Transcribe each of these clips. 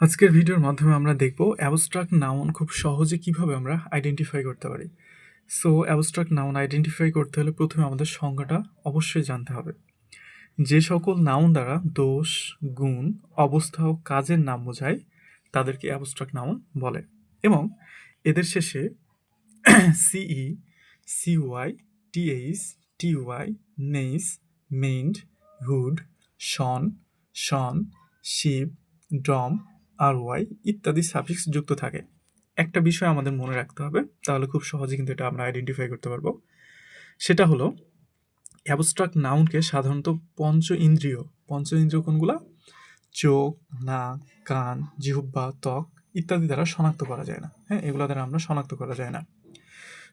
আজকের ভিডিওর মাধ্যমে আমরা দেখব অ্যাবস্ট্রাক্ট নাউন খুব সহজে কিভাবে আমরা আইডেন্টিফাই করতে পারি। সো অ্যাবস্ট্রাক্ট নাউন আইডেন্টিফাই করতে হলে প্রথমে আমাদের সংজ্ঞাটা অবশ্যই জানতে হবে। যে সকল নাউন দ্বারা দোষ, গুণ, অবস্থা ও কাজের নাম বোঝায় তাদেরকে অ্যাবস্ট্রাক্ট নাউন বলে এবং এদের শেষে সিই, সিওয়াই, টিএইচ, টিওয়াই, নেইস, মেইন্ড, হুড, শন, শন, শিপ, ড্রম, আরওয়াই ইত্যাদি সাফিক্স যুক্ত থাকে। একটা বিষয় আমাদের মনে রাখতে হবে, তাহলে খুব সহজে কিন্তু এটা আমরা আইডেন্টিফাই করতে পারবো। সেটা হলো অ্যাবস্ট্রাক্ট নাউনকে সাধারণত পঞ্চ ইন্দ্রিয় কোনগুলা? চোখ, নাক, কান, জিহ্বা, ত্বক ইত্যাদি দ্বারা শনাক্ত করা যায় না। হ্যাঁ, এগুলো দ্বারা আমরা শনাক্ত করা যায় না।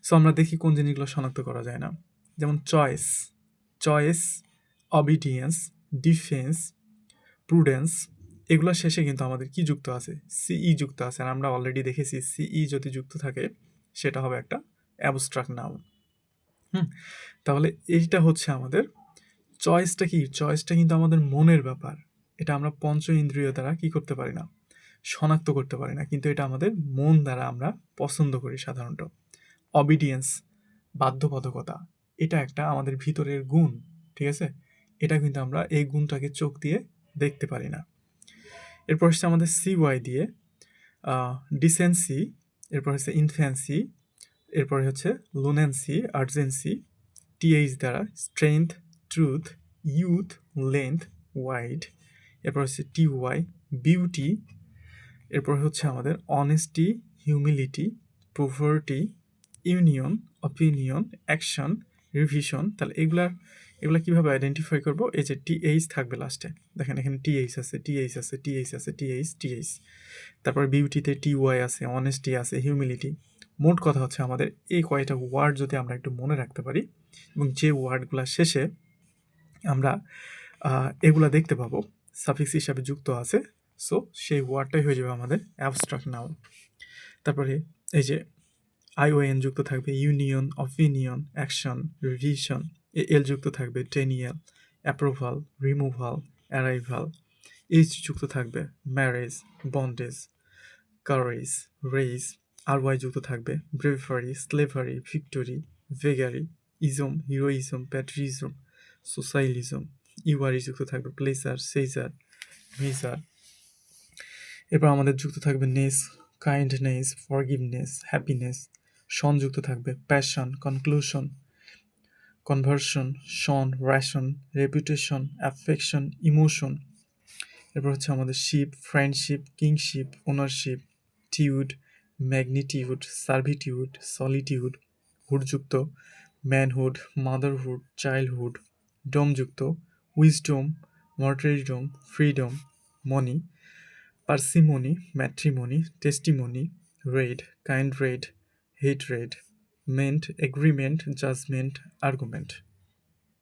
সো আমরা দেখি কোন জিনিসগুলো শনাক্ত করা যায় না। যেমন চয়েস, অবিডিয়েন্স, ডিফেন্স, প্রুডেন্স এগুলো শেষে কিন্তু আমাদের কি যুক্ত আছে? সিই যুক্ত আছে। আর আমরা অলরেডি দেখেছি সিই যদি যুক্ত থাকে সেটা হবে একটা অ্যাবস্ট্রাক্ট নাউন। তাহলে এইটা হচ্ছে আমাদের চয়েসটা কি? চয়েসটা কিন্তু আমাদের মনের ব্যাপার। এটা আমরা পঞ্চ ইন্দ্রিয় দ্বারা কি করতে পারি না, শনাক্ত করতে পারি না, কিন্তু এটা আমাদের মন দ্বারা আমরা পছন্দ করি সাধারণত। অবিডিয়েন্স, বাধ্যবাধকতা, এটা একটা আমাদের ভিতরের গুণ, ঠিক আছে? এটা কিন্তু আমরা এই গুণটাকে চোখ দিয়ে দেখতে পারি না। এরপর হচ্ছে আমাদের সিওয়াই দিয়ে ডিসেন্সি, এরপর হচ্ছে ইনফ্যান্সি, এরপরে হচ্ছে লুনেন্সি, আর্জেন্সি, টিএইচ দ্বারা strength, truth, youth, length, wide, এরপর হচ্ছে টিওয়াই বিউটি, এরপর হচ্ছে আমাদের honesty, humility, poverty, union, opinion, action, revision. তাহলে এগুলা কীভাবে আইডেন্টিফাই করবো? এই যে টিএইচ থাকবে লাস্টে, দেখেন এখানে টিএইচ আছে, টিএইচ, তারপরে বিউটিতে টিওয়াই আছে, অনেস্টি আছে, হিউমিলিটি। মোট কথা হচ্ছে আমাদের এই কয়টা ওয়ার্ড যদি আমরা একটু মনে রাখতে পারি এবং যে ওয়ার্ডগুলো শেষে আমরা এগুলা দেখতে পাবো সাফিক্স হিসাবে যুক্ত আছে, সো সেই ওয়ার্ডটাই হয়ে যাবে আমাদের অ্যাবস্ট্রাক্ট নাউন। তারপরে এই যে আইওএন যুক্ত থাকবে union, opinion, action, revision, L যুক্ত থাকবে denial, approval, removal, arrival, age যুক্ত থাকবে ম্যারেজ, বন্ডেজ, কারেজ, রেইজ, আর ওয়াই যুক্ত থাকবে bravery, slavery, victory, vagary, ism, heroism, patriotism, socialism, U R E যুক্ত থাকবে প্লেসার, সেজার, ভিসার। এরপর আমাদের যুক্ত থাকবে ness, kindness, forgiveness, happiness. Tion যুক্ত থাকবে passion, conclusion, conversion, tion, ration, reputation, affection, emotion. এরপর হচ্ছে আমাদের ship, friendship, kingship, ownership, tude, magnitude, servitude, solitude. হুডযুক্ত manhood, motherhood, childhood. ডমযুক্ত wisdom, martyrdom, freedom, mony, parsimony, matrimony, testimony, red, kindred, hatred, ment, agreement, judgement, argument.